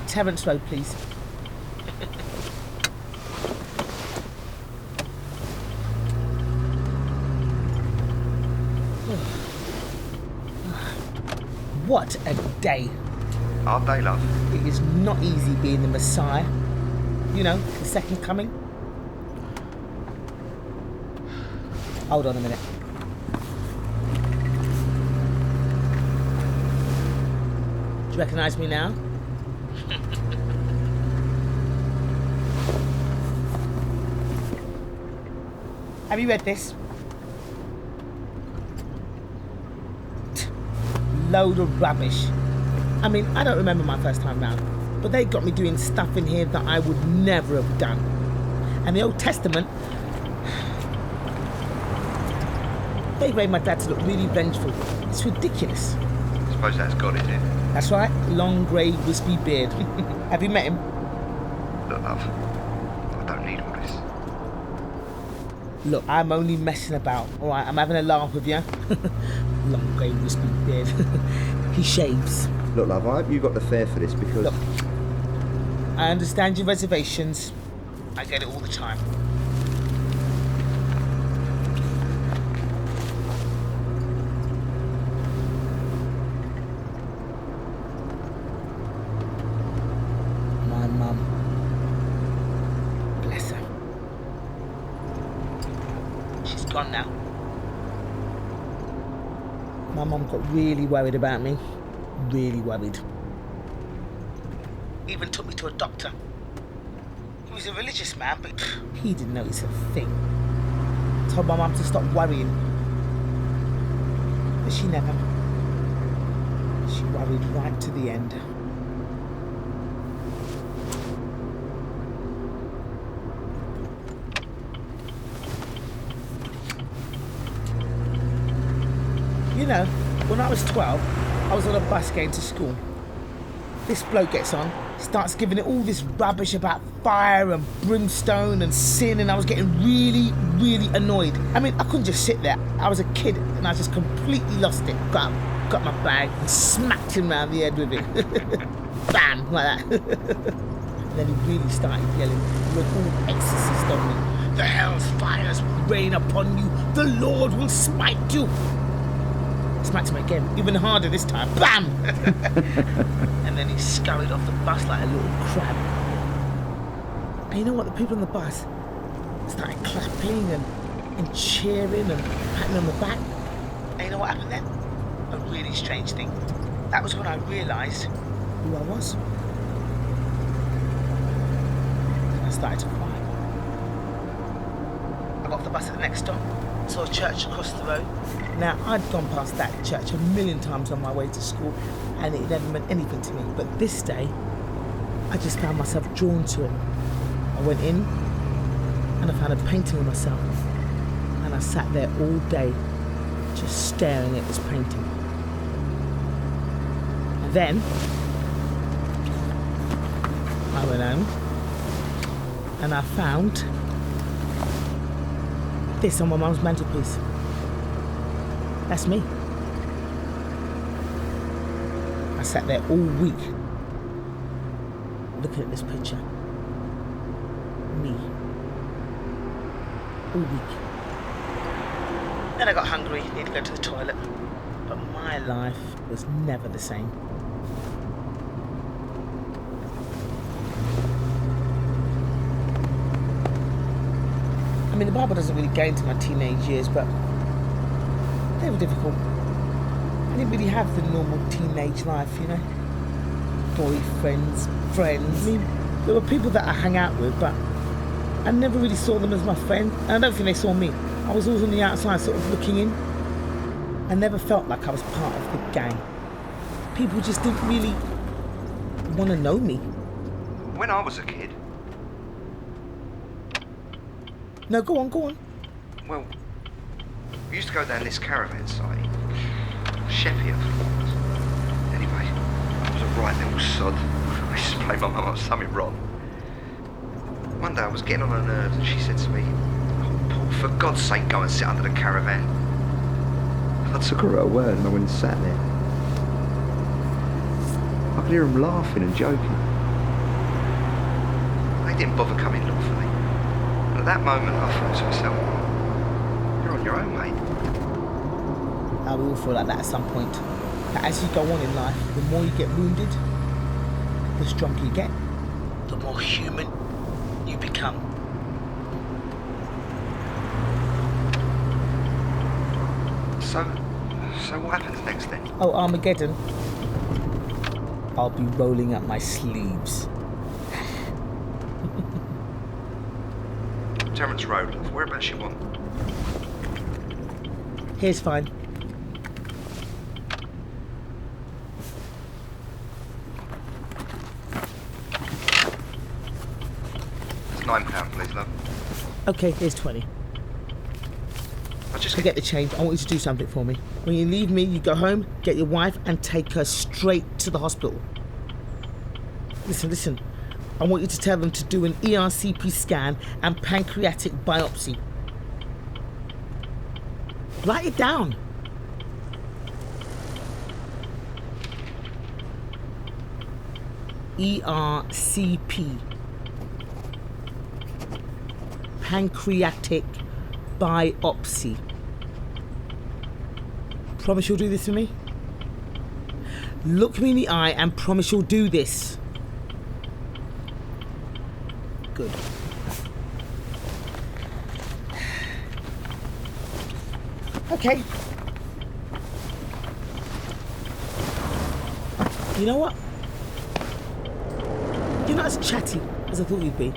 Terence Road, please. What a day. Our day, love. It is not easy being the Messiah. You know, the second coming. Hold on a minute. Do you recognise me now? Have you read this? Load of rubbish. I mean, I don't remember my first time round, but they got me doing stuff in here that I would never have done. And the Old Testament, they made my dad to look really vengeful. It's ridiculous. I suppose that's God, is it? That's right, long, grey, wispy beard. Have you met him? Look, love, I don't need all this. Look, I'm only messing about, alright? I'm having a laugh with you. Long, grey, wispy beard. He shaves. Look, love, I hope you got the fare for this because... Look, I understand your reservations. I get it all the time. My mum. Bless her. She's gone now. My mum got really worried about me. Really worried. Even took me to a doctor. He was a religious man, but he didn't notice a thing. Told my mum to stop worrying. But she never. She worried right to the end. You know, when I was 12, I was on a bus going to school. This bloke gets on, starts giving it all this rubbish about fire and brimstone and sin, and I was getting really, really annoyed. I mean, I couldn't just sit there. I was a kid and I just completely lost it. Got up, got my bag and smacked him round the head with it. Bam, like that. And then he really started yelling, "You're all exorcist on me. The hell's fires will rain upon you. The Lord will smite you." Smacked him again, even harder this time. Bam! And then he scurried off the bus like a little crab. And you know what? The people on the bus started clapping and cheering and patting on the back. And you know what happened then? A really strange thing. That was when I realised who I was. And I started to cry. I got off the bus at the next stop. Saw a church across the road. Now, I'd gone past that church a million times on my way to school, and it never meant anything to me. But this day, I just found myself drawn to it. I went in, and I found a painting of myself, and I sat there all day, just staring at this painting. And then, I went home, and I found this on my mum's mantelpiece. That's me. I sat there all week looking at this picture. Me. All week. Then I got hungry, needed to go to the toilet. But my life was never the same. I mean, the Bible doesn't really go into my teenage years, but they were difficult. I didn't really have the normal teenage life, you know. Boyfriends, friends. I mean, there were people that I hung out with, but I never really saw them as my friend. And I don't think they saw me. I was always on the outside, sort of looking in. I never felt like I was part of the gang. People just didn't really want to know me. When I was a kid... No, go on. Well, we used to go down this caravan site. Sheppey, I think it was. Anyway, I was a right little sod. I used to play my mum up something wrong. One day I was getting on her nerves and she said to me, "Oh, Paul, for God's sake, go and sit under the caravan." I took her at her word and I went and sat there. I could hear them laughing and joking. didn't bother coming look for me. And at that moment, I thought to myself, you're on your own, mate. We all feel like that at some point. But as you go on in life, the more you get wounded, the stronger you get, the more human you become. So what happens next then? Oh, Armageddon. I'll be rolling up my sleeves. Terence Road, whereabouts you want? Here's fine. It's £9, please, love. Okay, here's 20. I just Forget the change. I want you to do something for me. When you leave me, you go home, get your wife, and take her straight to the hospital. Listen. I want you to tell them to do an ERCP scan and pancreatic biopsy. Write it down. ERCP. Pancreatic biopsy. Promise you'll do this for me? Look me in the eye and promise you'll do this. Good. Okay. You know what? You're not as chatty as I thought you'd be.